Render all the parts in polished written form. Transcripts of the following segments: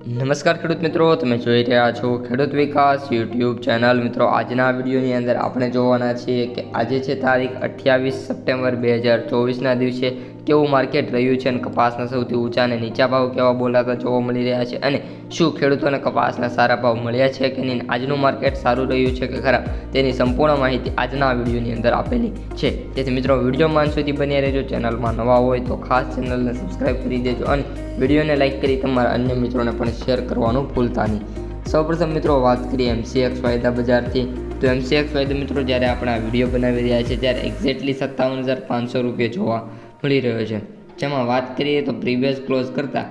નમસ્કાર ખેડૂત મિત્રો, તમે જોઈ રહ્યા છો ખેડૂત વિકાસ યુટ્યુબ ચેનલ। મિત્રો, આજના વિડીયોની અંદર આપણે જોવાના છીએ કે આજે છે તારીખ 28 સપ્ટેમ્બર 2024ના દિવસે કેવું માર્કેટ રહ્યું છે અને કપાસના સૌથી ઊંચા અને નીચા ભાવ કેવા બોલાતા જોવા મળી રહ્યા છે અને શું ખેડૂતોને કપાસના સારા ભાવ મળ્યા છે કે નહીં, આજનું માર્કેટ સારું રહ્યું છે કે ખરાબ, તેની સંપૂર્ણ માહિતી આજના વિડીયોની અંદર આપેલી છે। તેથી મિત્રો, વિડીયોમાં અંત સુધી બન્યા રહેજો। ચેનલમાં નવા હોય તો ખાસ ચેનલને સબસ્ક્રાઈબ કરી દેજો અને વિડીયોને લાઇક કરી તમારા અન્ય મિત્રોને પણ શેર કરવાનું ભૂલતા નહીં। સૌપ્રથમ મિત્રો, વાત કરીએ MCX વાયદા બજારથી તો MCX વાયદો મિત્રો જ્યારે આપણે આ વિડીયો બનાવી રહ્યા છે ત્યારે એક્ઝેક્ટલી 57,500 રૂપિયા જોવા મળી રહ્યો છે, જેમાં વાત કરીએ તો પ્રીવિયસ ક્લોઝ કરતાં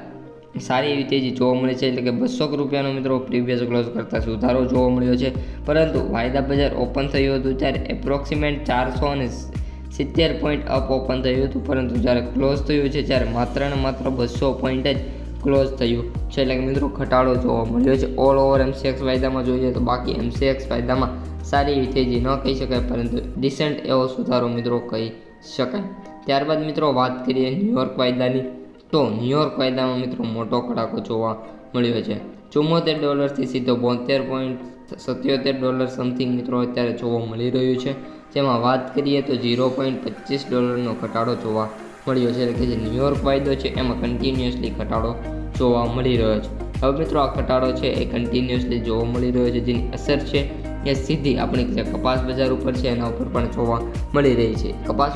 સારી એવી તેજી જોવા મળે છે, એટલે કે 200 રૂપિયાનો મિત્રો પ્રીવિયસ ક્લોઝ કરતાં સુધારો જોવા મળ્યો છે। પરંતુ વાયદા બજાર ઓપન થયું હતું ત્યારે એપ્રોક્સિમેટ 470 પોઈન્ટ અપ ઓપન થયું હતું, પરંતુ જ્યારે ક્લોઝ થયું છે ત્યારે માત્ર ને માત્ર 200 પોઈન્ટ જ ક્લોઝ થયું છે, એટલે કે મિત્રો ઘટાડો જોવા મળ્યો છે ઓલ ઓવર MCX વાયદામાં જોઈએ તો। બાકી MCX વાયદામાં સારી એવી તેજી ન કહી શકાય, પરંતુ ડિસેન્ટ એવો સુધારો મિત્રો કહી શકાય। ત્યારબાદ મિત્રો વાત કરીએ ન્યુયોર્ક વાયદાની તો ન્યુયોર્ક વાયદામાં મિત્રો મોટો કડાકો જોવા મળ્યો છે। $74 સીધો $72.77 સમથિંગ મિત્રો અત્યારે જોવા મળી રહ્યું છે, જેમાં વાત કરીએ તો $0.25નો ઘટાડો જોવા મળ્યો છે, એટલે કે જે ન્યુયોર્ક વાયદો છે એમાં કન્ટિન્યુઅસલી ઘટાડો જોવા મળી રહ્યો છે। હવે મિત્રો, આ ઘટાડો છે એ કન્ટિન્યુઅસલી જોવા મળી રહ્યો છે, જેની અસર છે એ સીધી આપણી જે કપાસ બજાર ઉપર છે એના ઉપર પણ જોવા મળી રહી છે। કપાસ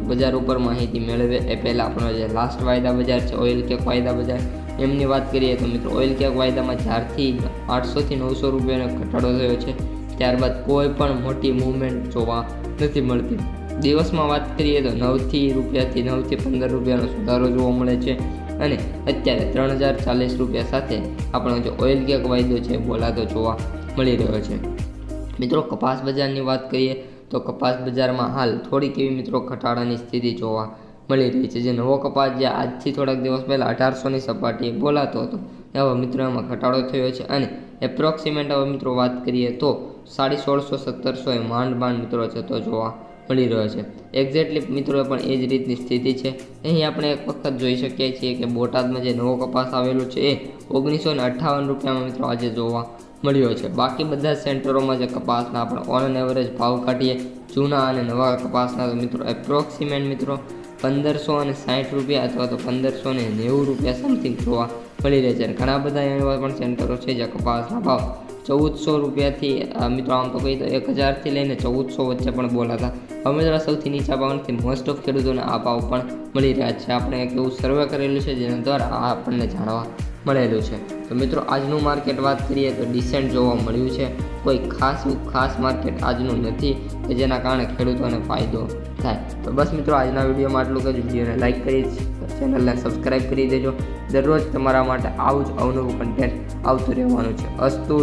બજાર ઉપર માહિતી મેળવે એ પહેલાં આપણો જે લાસ્ટ વાયદા બજાર છે ઓઇલ કેક વાયદા બજાર, એમની વાત કરીએ તો મિત્રો ઓઇલ કેક વાયદામાં જ્યારથી 800 થી 900 રૂપિયાનો ઘટાડો થયો છે ત્યારબાદ કોઈ પણ મોટી મૂવમેન્ટ જોવા નથી મળતી। દિવસમાં વાત કરીએ તો 9 રૂપિયાથી 9 થી 15 રૂપિયાનો સુધારો જોવા મળે છે અને અત્યારે 3040 રૂપિયા સાથે આપણો જે ઓઇલ કેક વાયદો છે બોલાતો જોવા મળી રહ્યો છે। મિત્રો, કપાસ બજારની વાત કરીએ તો કપાસ બજારમાં હાલ થોડીક એવી મિત્રો ઘટાડાની સ્થિતિ જોવા મળી રહી છે। જે નવો કપાસ જે આજથી થોડાક દિવસ પહેલાં 1800ની સપાટીએ બોલાતો હતો, હવે મિત્રો એમાં ઘટાડો થયો છે અને એપ્રોક્સિમેટ હવે મિત્રો વાત કરીએ તો 1650-1700 માંડ મિત્રો જતો જોવા મળી રહ્યો છે। એક્ઝેક્ટલી મિત્રો પણ એ જ રીતની સ્થિતિ છે। અહીં આપણે એક વખત જોઈ શકીએ છીએ કે બોટાદમાં જે નવો કપાસ આવેલો છે એ 1958 રૂપિયામાં મિત્રો આજે જોવા મળ્યો છે। બાકી બધા સેન્ટરોમાં જે કપાસના આપણે ઓન એવરેજ ભાવ કાઢીએ જૂના અને નવા કપાસના તો મિત્રો એપ્રોક્સિમેટ મિત્રો 1560 રૂપિયા અથવા તો 1590 રૂપિયા સમથિંગ જોવા મળી રહે છે। ઘણા બધા એવા પણ સેન્ટરો છે જ્યાં કપાસના ભાવ 1400 રૂપિયાથી મિત્રો આમ તો કહી તો 1000થી લઈને 1400 વચ્ચે પણ બોલાતા। હવે મિત્રો સૌથી નીચા ભાવ નથી, મોસ્ટ ઓફ ખેડૂતોને આ ભાવ પણ મળી રહ્યા છે। આપણે એક એવું સર્વે કરેલું છે જેના દ્વારા આ આપણને જાણવા મળેલું છે। તો મિત્રો, આજનું માર્કેટ વાત કરીએ તો ડિસેન્ટ જોવા મળ્યું છે, કોઈ ખાસ માર્કેટ આજનું નથી કે જેના કારણે ખેડૂતોને ફાયદો થાય। તો બસ મિત્રો, આજના વિડીયોમાં આટલું જ। વિડીયોને લાઇક કરી ચેનલને સબસ્ક્રાઈબ કરી દેજો। દરરોજ તમારા માટે આવું જ અવનવું કન્ટેન્ટ આવતું રહેવાનું છે। અસ્તુ।